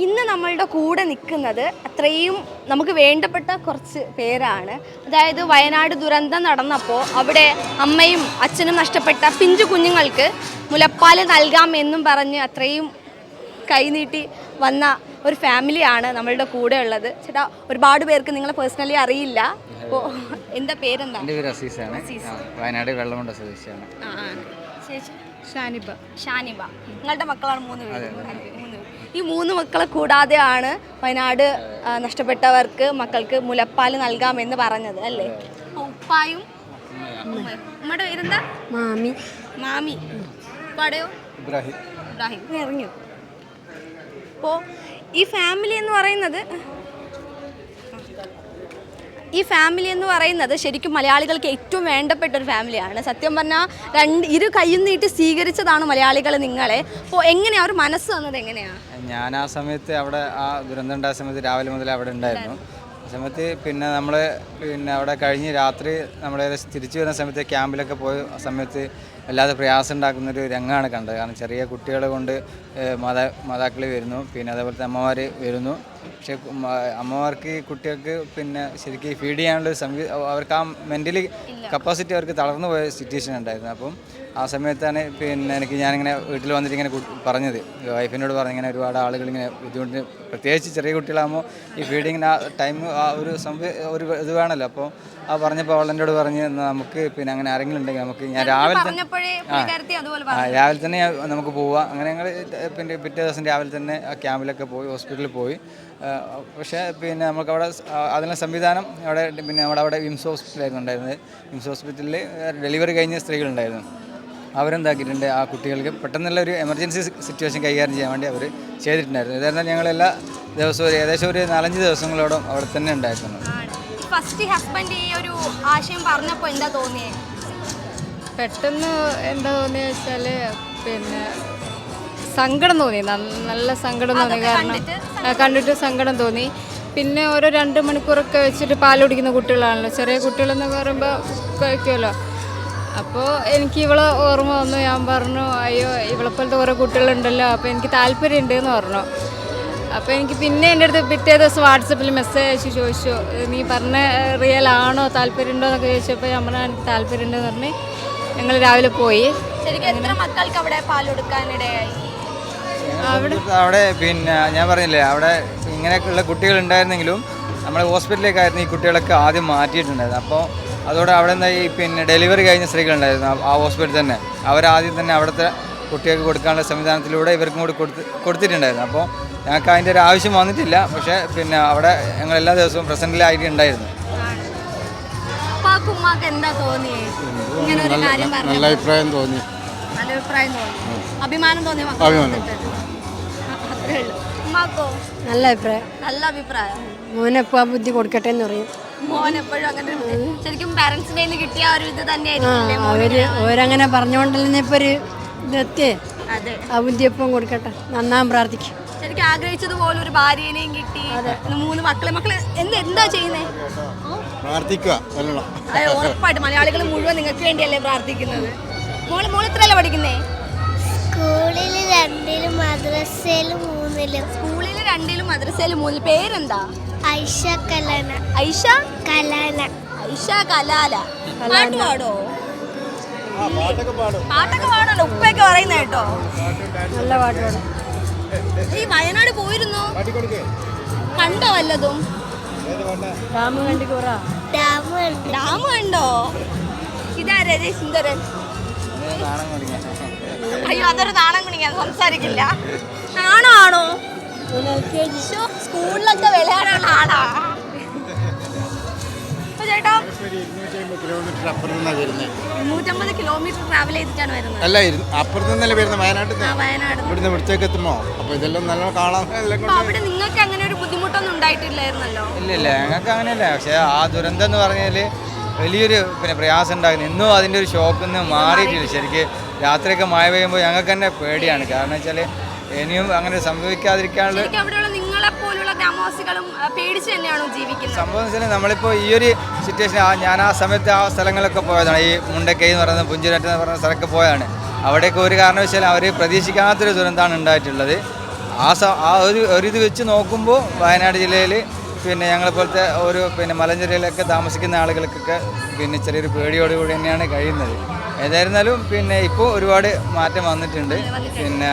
ഇന്ന് നമ്മളുടെ കൂടെ നിൽക്കുന്നത് അത്രയും നമുക്ക് വേണ്ടപ്പെട്ട കുറച്ച് പേരാണ്. അതായത് വയനാട് ദുരന്തം നടന്നപ്പോൾ അവിടെ അമ്മയും അച്ഛനും നഷ്ടപ്പെട്ട പിഞ്ചു കുഞ്ഞുങ്ങൾക്ക് മുലപ്പാൽ നൽകാമെന്നും പറഞ്ഞ് അത്രയും കൈനീട്ടി വന്ന ഒരു ഫാമിലിയാണ് നമ്മളുടെ കൂടെ ഉള്ളത്. ചേട്ടാ, ഒരുപാട് പേർക്ക് നിങ്ങളെ പേഴ്സണലി അറിയില്ല. അപ്പോൾ എന്താ പേരെന്താ? എൻ്റെ പേര് അസീസാണ്. വയനാട് വെള്ളമുണ്ട സ്വദേശിയാണ്. ഷാനിബ. നിങ്ങളുടെ മക്കളാണ് മൂന്ന് പേര്. ഈ മൂന്ന് മക്കളെ കൂടാതെയാണ് വയനാട് നഷ്ടപ്പെട്ടവർക്ക് മക്കൾക്ക് മുലപ്പാൽ നൽകാമെന്ന് പറഞ്ഞത് അല്ലേ? ഉപ്പായും ഉമ്മയുടെ പേരെന്താ? മാമി. ഉപ്പാടെയോ? ഇബ്രാഹിം. ഇറങ്ങി. അപ്പോൾ ഈ ഫാമിലി എന്ന് പറയുന്നത് ശരിക്കും മലയാളികൾക്ക് ഏറ്റവും വേണ്ടപ്പെട്ട ഒരു ഫാമിലിയാണ്. സത്യം പറഞ്ഞാൽ ഇരു കൈയും നീട്ടി സ്വീകരിച്ചതാണ് മലയാളികൾ നിങ്ങളെ. അപ്പോൾ എങ്ങനെയാണ് അവർ മനസ്സ് വന്നത്? എങ്ങനെയാണ്? ഞാൻ ആ സമയത്ത് അവിടെ ആ ദുരന്തം ഉണ്ടായ സമയത്ത് രാവിലെ മുതൽ അവിടെ ഉണ്ടായിരുന്നു. ആ സമയത്ത് പിന്നെ നമ്മൾ അവിടെ കഴിഞ്ഞ് രാത്രി നമ്മൾ തിരിച്ചു വരുന്ന സമയത്ത് ക്യാമ്പിലൊക്കെ പോയ സമയത്ത് വല്ലാതെ പ്രയാസം ഉണ്ടാക്കുന്നൊരു രംഗമാണ് കണ്ടത്. കാരണം ചെറിയ കുട്ടികളെ കൊണ്ട് മാതാക്കൾ വരുന്നു, പിന്നെ അതേപോലത്തെ അമ്മമാർ വരുന്നു. പക്ഷേ അമ്മമാർക്ക് കുട്ടികൾക്ക് പിന്നെ ശരിക്കും ഫീഡ് ചെയ്യാനുള്ള അവർക്ക് ആ മെൻ്റലി കപ്പാസിറ്റി അവർക്ക് തളർന്നു പോയ സിറ്റുവേഷൻ ഉണ്ടായിരുന്നു. അപ്പം ആ സമയത്താണ് പിന്നെ ഞാനിങ്ങനെ വീട്ടിൽ വന്നിട്ട് ഇങ്ങനെ പറഞ്ഞത്, വൈഫിനോട് പറഞ്ഞിങ്ങനെ ഒരുപാട് ആളുകൾ ഇങ്ങനെ ബുദ്ധിമുട്ട്, പ്രത്യേകിച്ച് ചെറിയ കുട്ടികളാകുമ്പോൾ ഈ ഫീഡിങ്ങിന് ആ ടൈം ആ ഒരു ഒരു ഇത് വേണമല്ലോ. അപ്പോൾ ആ പറഞ്ഞപ്പോൾ അവൾ എന്നോട് പറഞ്ഞ് നമുക്ക് പിന്നെ അങ്ങനെ ആരെങ്കിലും ഉണ്ടെങ്കിൽ നമുക്ക് ഞാൻ രാവിലെ തന്നെ നമുക്ക് പോവാം. അങ്ങനെ ഞങ്ങൾ പിന്നെ പിറ്റേ ദിവസം രാവിലെ തന്നെ ആ ക്യാമ്പിലൊക്കെ പോയി ഹോസ്പിറ്റലിൽ പോയി. പക്ഷേ പിന്നെ നമുക്കവിടെ അതിനുള്ള സംവിധാനം പിന്നെ അവിടെ വിംസ് ഹോസ്പിറ്റലായിരുന്നു ഉണ്ടായിരുന്നത്. വിംസ് ഹോസ്പിറ്റലിൽ ഡെലിവറി കഴിഞ്ഞ സ്ത്രീകളുണ്ടായിരുന്നു. അവരെന്താക്കിയിട്ടുണ്ട്, ആ കുട്ടികൾക്ക് പെട്ടെന്നുള്ള ഒരു എമർജൻസി സിറ്റുവേഷൻ കൈകാര്യം ചെയ്യാൻ വേണ്ടി അവർ ചെയ്തിട്ടുണ്ടായിരുന്നു. ഇതായിരുന്നാൽ ഞങ്ങളെല്ലാ ദിവസവും ഏകദേശം ഒരു 4-5 ദിവസങ്ങളോളം അവിടെ തന്നെ ഉണ്ടായിരുന്നു. ഫസ്റ്റ് ഹസ്ബൻഡ് ഈ ഒരു ആശയം പറഞ്ഞപ്പോൾ എന്താ തോന്നിയത്? പെട്ടെന്ന് എന്താ തോന്നിയെന്ന് വെച്ചാൽ പിന്നെ സങ്കടം തോന്നി, നല്ല സങ്കടം തോന്നി. കാരണം കണ്ടിട്ട് സങ്കടം തോന്നി. പിന്നെ ഓരോ 2 മണിക്കൂറൊക്കെ വെച്ചിട്ട് പാൽ കുടിക്കുന്ന കുട്ടികളാണല്ലോ, ചെറിയ കുട്ടികളെന്നൊക്കെ പറയുമ്പോൾ കഴിക്കുമല്ലോ. അപ്പോൾ എനിക്ക് ഇവളെ ഓർമ്മ വന്നു. ഞാൻ പറഞ്ഞു, അയ്യോ ഇവളെപ്പോലത്തെ കുറേ കുട്ടികളുണ്ടല്ലോ, അപ്പോൾ എനിക്ക് താല്പര്യമുണ്ട് എന്ന് പറഞ്ഞു. അപ്പോൾ എനിക്ക് പിന്നെ എൻ്റെ അടുത്ത് പിറ്റേ ദിവസം വാട്സപ്പിൽ മെസ്സേജ് അയച്ചു ചോദിച്ചു, നീ പറഞ്ഞ റിയൽ ആണോ, താല്പര്യമുണ്ടോ എന്നൊക്കെ ചോദിച്ചപ്പോൾ ഞാൻ പറഞ്ഞു എനിക്ക് താല്പര്യമുണ്ടെന്ന് പറഞ്ഞ് ഞങ്ങൾ രാവിലെ പോയി. ശരിക്കും എത്ര മക്കൾക്ക് അവിടെ പാൽ കൊടുക്കാനിടയായി? അവിടെ പിന്നെ ഞാൻ പറഞ്ഞില്ലേ, അവിടെ ഇങ്ങനെയൊക്കെയുള്ള കുട്ടികളുണ്ടായിരുന്നെങ്കിലും നമ്മൾ ഹോസ്പിറ്റലിലേക്കായിരുന്നു ഈ കുട്ടികളൊക്കെ ആദ്യം മാറ്റിയിട്ടുണ്ടായിരുന്നു. അപ്പോൾ അതോടെ അവിടെ നിന്ന് ഈ പിന്നെ ഡെലിവറി കഴിഞ്ഞ സ്ത്രീകളുണ്ടായിരുന്നു ആ ഹോസ്പിറ്റലിൽ തന്നെ. അവരാദ്യം തന്നെ അവിടുത്തെ കുട്ടികൾക്ക് കൊടുക്കാനുള്ള സംവിധാനത്തിലൂടെ ഇവർക്കും കൂടി കൊടുത്തിട്ടുണ്ടായിരുന്നു. അപ്പോൾ ഞങ്ങൾക്ക് അതിൻ്റെ ഒരു ആവശ്യം വന്നിട്ടില്ല. പക്ഷേ പിന്നെ അവിടെ ഞങ്ങൾ എല്ലാ ദിവസവും പ്രസൻറ്റിലായിട്ട് ഉണ്ടായിരുന്നു. നല്ല അഭിപ്രായം തോന്നി. അഭിമാനം തോന്നി. നല്ല അഭിപ്രായം. മോനെപ്പോ ബുദ്ധി കൊടുക്കട്ടെ എന്ന് പറയും. മോനെപ്പോഴും അങ്ങനെ ശരിക്കും പാരന്റ്സിന്റെ കയ്യിൽ നിന്ന് കിട്ടിയ ഒരു ഇത് തന്നെയായിരിക്കും. അവരങ്ങനെ പറഞ്ഞുകൊണ്ടല്ലേ ഇപ്പൊ ഒരു ഇതെത്തിയേ. ആ ബുദ്ധി എപ്പം കൊടുക്കട്ടെ, നന്നാൻ പ്രാർത്ഥിക്കും. ശരിക്കും ആഗ്രഹിച്ചതുപോലെ ഒരു ഭാര്യനെയും കിട്ടി, 3 മക്കളെ എന്താ ചെയ്യുന്നേ? ഉറപ്പായിട്ട് മലയാളികൾ മുഴുവൻ നിങ്ങൾക്ക് വേണ്ടിയല്ലേ പ്രാർത്ഥിക്കുന്നത്. മോള് എത്രയല്ലേ പഠിക്കുന്നേ? സ്കൂളിൽ 2-ലും മദ്രസയിലും 3-ലും. സ്കൂളിൽ 2-ലും മദ്രസയിലും 3-ലും. പേരെന്താ? ഐഷ കലാല. പാട്ട് പാടോ? പാട്ടൊക്കെ പാടല്ലോ, ഉപ്പൊക്കെ പറയുന്ന കേട്ടോ. നല്ല പാട്ട് പാടും. ഈ വയനാട് പോയിരുന്നോ? കണ്ടോ വല്ലതും? ഡാം കണ്ടോ? ഇതാരേ സുന്ദരൻ? അയ്യോ, അതൊരു നാണം കുണിക്കാൻ സംസാരിക്കില്ല. ആണോ? സ്കൂളിലൊക്കെ വിളയാടുള്ള ആളാ ചേട്ടാ. 250 കിലോമീറ്റർ ട്രാവൽ ചെയ്തിട്ടാണ് വരുന്നത്. അല്ല, അപ്പുറത്ത് നിന്നല്ലേ വരുന്നത്, വയനാട്. ഇവിടുന്ന് ഇവിടത്തേക്ക് എത്തുമോ? അപ്പോൾ ഇതെല്ലാം നല്ല കാണാൻ. അവിടെ നിങ്ങൾക്ക് അങ്ങനെ ഒരു ബുദ്ധിമുട്ടൊന്നും ഉണ്ടായിട്ടില്ലായിരുന്നല്ലോ? ഇല്ല, ഞങ്ങൾക്ക് അങ്ങനെയല്ല. പക്ഷേ ആ ദുരന്തം എന്ന് പറഞ്ഞാൽ വലിയൊരു പിന്നെ പ്രയാസം ഉണ്ടാകുന്നു. ഇന്നും അതിൻ്റെ ഒരു ഷോക്കിൽ നിന്ന് മാറിയിട്ടില്ല. ശരിക്കും രാത്രിയൊക്കെ മഴ പെയ്യുമ്പോൾ ഞങ്ങൾക്ക് തന്നെ പേടിയാണ്. കാരണം വെച്ചാൽ ഇനിയും അങ്ങനെ സംഭവിക്കാതിരിക്കാനുള്ള സംഭവം വെച്ചാൽ നമ്മളിപ്പോൾ ഈ ഒരു സിറ്റുവേഷൻ ഞാൻ ആ സമയത്ത് ആ സ്ഥലങ്ങളൊക്കെ പോയതാണ്. ഈ മുണ്ടക്കൈ എന്ന് പറയുന്നത്, പുഞ്ചിരാറ്റ് എന്ന് പറയുന്ന സ്ഥലമൊക്കെ പോയതാണ്. അവിടെയൊക്കെ ഒരു കാരണവശാലും അവർ പ്രതീക്ഷിക്കാത്തൊരു ദുരന്തമാണ് ഉണ്ടായിട്ടുള്ളത്. ആ ഒരു ഇത് വെച്ച് നോക്കുമ്പോൾ വയനാട് ജില്ലയിൽ പിന്നെ ഞങ്ങളെപ്പോലത്തെ ഒരു പിന്നെ മലഞ്ചെരിയിലൊക്കെ താമസിക്കുന്ന ആളുകൾക്കൊക്കെ പിന്നെ ചെറിയൊരു പേടിയോടുകൂടി തന്നെയാണ് കഴിയുന്നത്. ഏതായിരുന്നാലും പിന്നെ ഇപ്പോൾ ഒരുപാട് മാറ്റം വന്നിട്ടുണ്ട്. പിന്നെ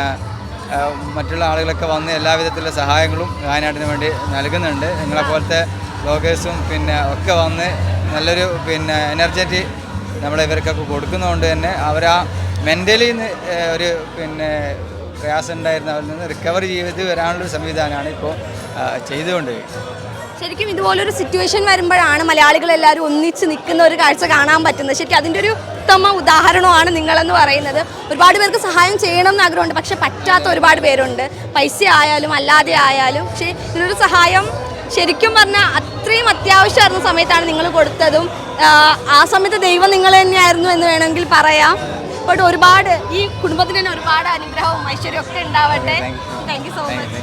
മറ്റുള്ള ആളുകളൊക്കെ വന്ന് എല്ലാവിധത്തിലുള്ള സഹായങ്ങളും വയനാട്ടിന് വേണ്ടി നൽകുന്നുണ്ട്. നിങ്ങളെപ്പോലത്തെ ബ്ലോഗേഴ്സും പിന്നെ ഒക്കെ വന്ന് നല്ലൊരു പിന്നെ എനർജറ്റി നമ്മുടെ ഇവർക്കൊക്കെ കൊടുക്കുന്നതുകൊണ്ട് തന്നെ അവർ ആ മെൻ്റലി ഒരു പിന്നെ പ്രയാസം ഉണ്ടായിരുന്ന അവരിൽ നിന്ന് റിക്കവർ ചെയ്ത് വരാനുള്ളൊരു സംവിധാനമാണ് ഇപ്പോൾ ചെയ്തുകൊണ്ട്. ശരിക്കും ഇതുപോലൊരു സിറ്റുവേഷൻ വരുമ്പോഴാണ് മലയാളികൾ എല്ലാവരും ഒന്നിച്ച് നിൽക്കുന്ന ഒരു കാഴ്ച കാണാൻ പറ്റുന്നത്. ശരിക്കും അതിൻ്റെ ഒരു ഉത്തമ ഉദാഹരണമാണ് നിങ്ങളെന്ന് പറയുന്നത്. ഒരുപാട് പേർക്ക് സഹായം ചെയ്യണം എന്ന് ആഗ്രഹമുണ്ട്, പക്ഷെ പറ്റാത്ത ഒരുപാട് പേരുണ്ട്, പൈസ ആയാലും അല്ലാതെ ആയാലും. പക്ഷേ ഇതിനൊരു സഹായം ശരിക്കും പറഞ്ഞാൽ അത്രയും അത്യാവശ്യമായിരുന്ന സമയത്താണ് നിങ്ങൾ കൊടുത്തതും. ആ സമയത്ത് ദൈവം നിങ്ങൾ തന്നെയായിരുന്നു എന്ന് വേണമെങ്കിൽ പറയാം. അപ്പോൾ ഒരുപാട് ഈ കുടുംബത്തിന് തന്നെ ഒരുപാട് അനുഗ്രഹവും ഐശ്വര്യവും ഒക്കെ ഉണ്ടാവട്ടെ. Thank you so much.